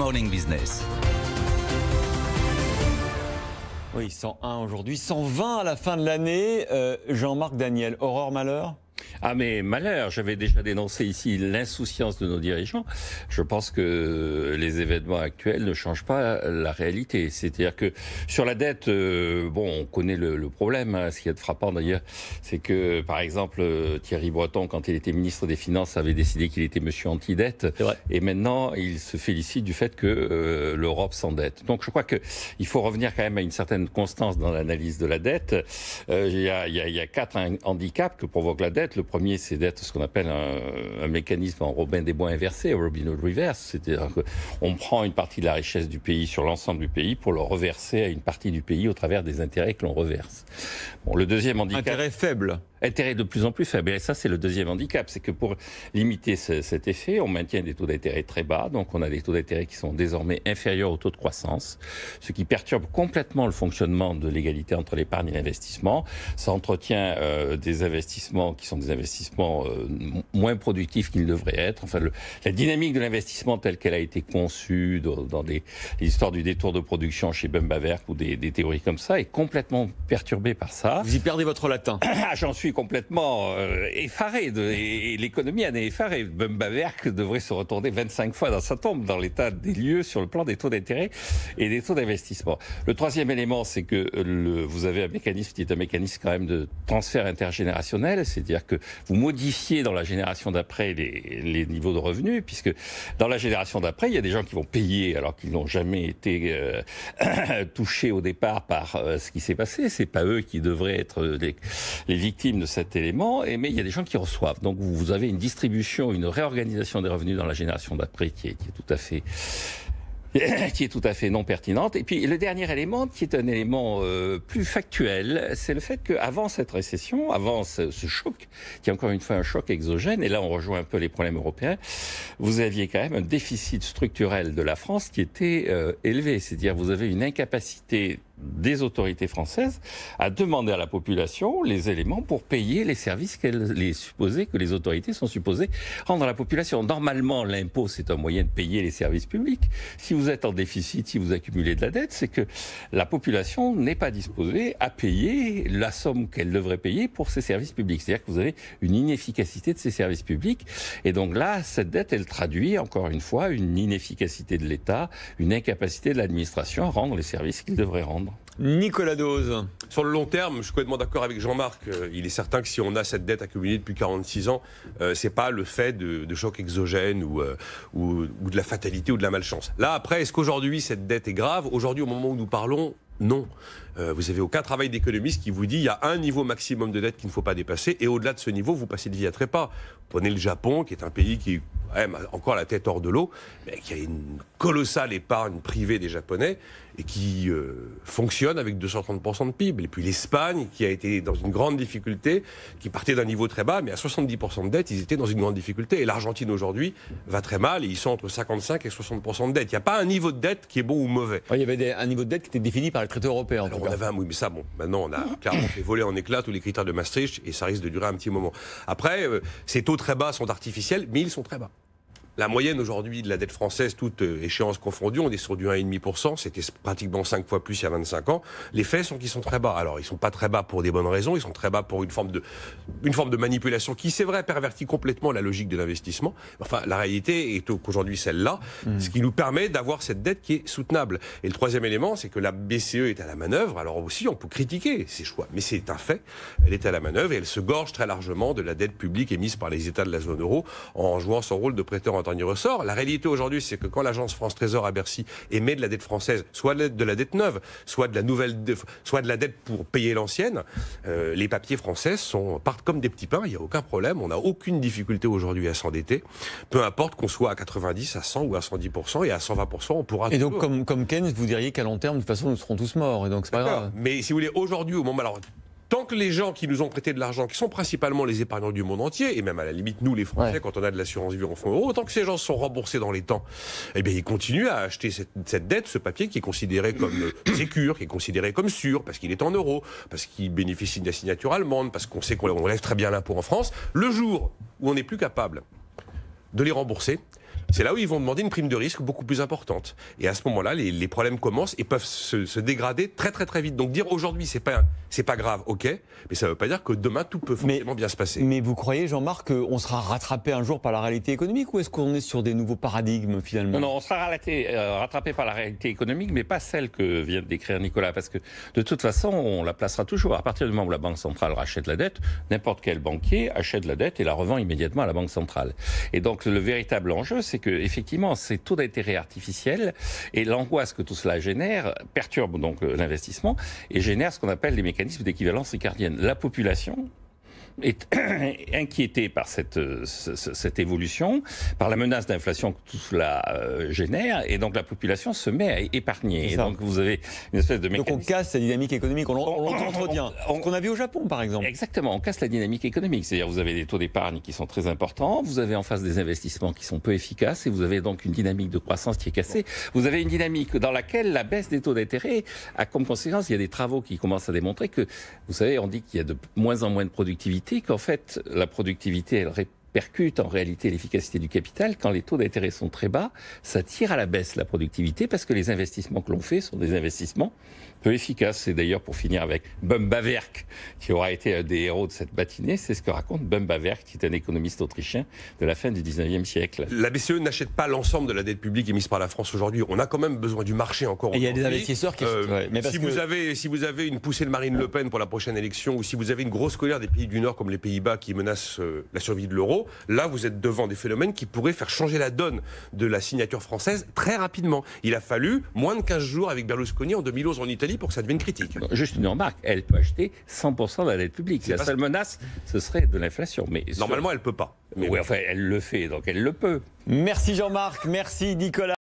Morning Business. Oui, 101 aujourd'hui, 120 à la fin de l'année. Jean-Marc Daniel, horreur, malheur ? Ah mais malheur, j'avais déjà dénoncé ici l'insouciance de nos dirigeants. Je pense que les événements actuels ne changent pas la réalité. C'est-à-dire que sur la dette, on connaît le problème. Hein. Ce qui est frappant d'ailleurs, c'est que par exemple Thierry Breton, quand il était ministre des Finances, avait décidé qu'il était monsieur anti-dette. Et maintenant, il se félicite du fait que l'Europe s'endette. Donc je crois qu'il faut revenir quand même à une certaine constance dans l'analyse de la dette. Il y a 4 handicaps que provoque la dette. Le premier, c'est d'être ce qu'on appelle un mécanisme en Robin des Bois inversé, Robin Hood Reverse. C'est-à-dire qu'on prend une partie de la richesse du pays sur l'ensemble du pays pour le reverser à une partie du pays au travers des intérêts que l'on reverse. Bon, le deuxième handicap... Intérêt faible. Intérêt de plus en plus faible. Et ça, c'est le deuxième handicap. C'est que pour limiter cet effet, on maintient des taux d'intérêt très bas. Donc, on a des taux d'intérêt qui sont désormais inférieurs au taux de croissance, ce qui perturbe complètement le fonctionnement de l'égalité entre l'épargne et l'investissement. Ça entretient des investissements qui sont des investissements moins productifs qu'ils devraient être. Enfin, la dynamique de l'investissement telle qu'elle a été conçue dans les histoires du détour de production chez Bemba-Verk ou des théories comme ça est complètement perturbée par ça. Vous y perdez votre latin. J'en suis complètement effaré. Et l'économie en est effarée. Bemba-Verk devrait se retourner 25 fois dans sa tombe dans l'état des lieux sur le plan des taux d'intérêt et des taux d'investissement. Le troisième élément, c'est que vous avez un mécanisme qui est un mécanisme quand même de transfert intergénérationnel, c'est-à-dire que vous modifiez dans la génération d'après les niveaux de revenus, puisque dans la génération d'après, il y a des gens qui vont payer alors qu'ils n'ont jamais été touchés au départ par ce qui s'est passé. C'est pas eux qui devraient être les victimes de cet élément, mais il y a des gens qui reçoivent. Donc vous avez une distribution, une réorganisation des revenus dans la génération d'après qui est tout à fait non pertinente. Et puis le dernier élément, qui est un élément plus factuel, c'est le fait qu'avant cette récession, avant ce choc, qui est encore une fois un choc exogène, et là on rejoint un peu les problèmes européens, vous aviez quand même un déficit structurel de la France qui était élevé. C'est-à-dire vous avez une incapacité des autorités françaises à demander à la population les éléments pour payer les services que les autorités sont supposées rendre à la population. Normalement, l'impôt, c'est un moyen de payer les services publics. Si vous êtes en déficit, si vous accumulez de la dette, c'est que la population n'est pas disposée à payer la somme qu'elle devrait payer pour ces services publics. C'est-à-dire que vous avez une inefficacité de ces services publics. Et donc là, cette dette, elle traduit, encore une fois, une inefficacité de l'État, une incapacité de l'administration à rendre les services qu'il devrait rendre. Nicolas Dose. Sur le long terme, je suis complètement d'accord avec Jean-Marc. Il est certain que si on a cette dette accumulée depuis 46 ans, c'est pas le fait de chocs exogènes ou de la fatalité ou de la malchance. Là, après, est-ce qu'aujourd'hui cette dette est grave ? Aujourd'hui, au moment où nous parlons, non. Vous avez aucun travail d'économiste qui vous dit il y a un niveau maximum de dette qu'il ne faut pas dépasser et au-delà de ce niveau, vous passez de vie à trépas. Prenez le Japon, qui est un pays qui a encore la tête hors de l'eau, mais qui a une colossale épargne privée des Japonais et qui fonctionne avec 230% de PIB. Et puis l'Espagne, qui a été dans une grande difficulté, qui partait d'un niveau très bas, mais à 70% de dette, ils étaient dans une grande difficulté. Et l'Argentine aujourd'hui va très mal et ils sont entre 55 et 60% de dette. Il n'y a pas un niveau de dette qui est bon ou mauvais. Il y avait un niveau de dette qui était défini par les traités européens. Alors, on avait oui, mais ça, maintenant, on a clairement fait voler en éclats tous les critères de Maastricht et ça risque de durer un petit moment. Après, ces taux très bas sont artificiels, mais ils sont très bas. La moyenne aujourd'hui de la dette française, toute échéance confondue, on est sur du 1,5%. C'était pratiquement 5 fois plus il y a 25 ans. Les faits sont qu'ils sont très bas. Alors, ils sont pas très bas pour des bonnes raisons. Ils sont très bas pour une forme de manipulation qui, c'est vrai, pervertit complètement la logique de l'investissement. Enfin, la réalité est qu'aujourd'hui, celle-là, ce qui nous permet d'avoir cette dette qui est soutenable. Et le troisième élément, c'est que la BCE est à la manœuvre. Alors aussi, on peut critiquer ses choix, mais c'est un fait. Elle est à la manœuvre et elle se gorge très largement de la dette publique émise par les États de la zone euro en jouant son rôle de prêteur en dernier ressort. La réalité aujourd'hui, c'est que quand l'agence France Trésor à Bercy émet de la dette française, soit de la dette neuve, soit de la dette pour payer l'ancienne, les papiers français partent comme des petits pains, il n'y a aucun problème, on n'a aucune difficulté aujourd'hui à s'endetter, peu importe qu'on soit à 90, à 100 ou à 110%, et à 120%, on pourra... Et donc, comme Keynes, vous diriez qu'à long terme, de toute façon, nous serons tous morts, et donc c'est pas grave. Mais si vous voulez, aujourd'hui, au moment... Alors, tant que les gens qui nous ont prêté de l'argent, qui sont principalement les épargnants du monde entier, et même à la limite nous les Français, quand on a de l'assurance vie en fonds euros, tant que ces gens sont remboursés dans les temps, eh bien ils continuent à acheter cette dette, ce papier qui est considéré comme sécure, qui est considéré comme sûr, parce qu'il est en euros, parce qu'il bénéficie de la signature allemande, parce qu'on sait qu'on lève très bien l'impôt en France. Le jour où on n'est plus capable de les rembourser, C'est là où ils vont demander une prime de risque beaucoup plus importante. Et à ce moment-là, les problèmes commencent et peuvent se dégrader très très très vite. Donc dire aujourd'hui c'est pas grave, ok, mais ça ne veut pas dire que demain tout peut forcément bien se passer. Mais vous croyez, Jean-Marc, qu'on sera rattrapé un jour par la réalité économique ou est-ce qu'on est sur des nouveaux paradigmes finalement? Non, on sera rattrapé par la réalité économique, mais pas celle que vient de décrire Nicolas, parce que de toute façon, on la placera toujours. À partir du moment où la Banque centrale rachète la dette, n'importe quel banquier achète la dette et la revend immédiatement à la Banque centrale. Et donc le véritable enjeu, c'est que effectivement, ces taux d'intérêt artificiels et l'angoisse que tout cela génère perturbent donc l'investissement et génèrent ce qu'on appelle les mécanismes d'équivalence ricardienne. La population est inquiété par cette évolution, par la menace d'inflation que tout cela génère, et donc la population se met à épargner. Et donc vous avez une espèce de mécanisme. Donc on casse la dynamique économique, on l'entretient. Ce qu'on a vu au Japon, par exemple. Exactement, on casse la dynamique économique. C'est-à-dire vous avez des taux d'épargne qui sont très importants, vous avez en face des investissements qui sont peu efficaces, et vous avez donc une dynamique de croissance qui est cassée. Vous avez une dynamique dans laquelle la baisse des taux d'intérêt a comme conséquence, il y a des travaux qui commencent à démontrer que, vous savez, on dit qu'il y a de moins en moins de productivité, qu'en fait, la productivité, elle répercute en réalité l'efficacité du capital. Quand les taux d'intérêt sont très bas, ça tire à la baisse la productivité parce que les investissements que l'on fait sont des investissements peu efficaces. C'est d'ailleurs pour finir avec Bumbawerk, qui aura été un des héros de cette matinée. C'est ce que raconte Bumbawerk, qui est un économiste autrichien de la fin du 19e siècle. La BCE n'achète pas l'ensemble de la dette publique émise par la France aujourd'hui. On a quand même besoin du marché encore aujourd'hui. Et il y a des investisseurs qui... Si vous avez une poussée de Marine Le Pen pour la prochaine élection, ou si vous avez une grosse colère des pays du Nord comme les Pays-Bas qui menacent la survie de l'euro, là vous êtes devant des phénomènes qui pourraient faire changer la donne de la signature française très rapidement. Il a fallu moins de 15 jours avec Berlusconi en 2011 en Italie pour que ça devienne critique. Juste une remarque, elle peut acheter 100% de la dette publique. La seule menace, ce serait de l'inflation. Mais normalement, elle ne peut pas. Oui, enfin, elle le fait, donc elle le peut. Merci Jean-Marc, merci Nicolas.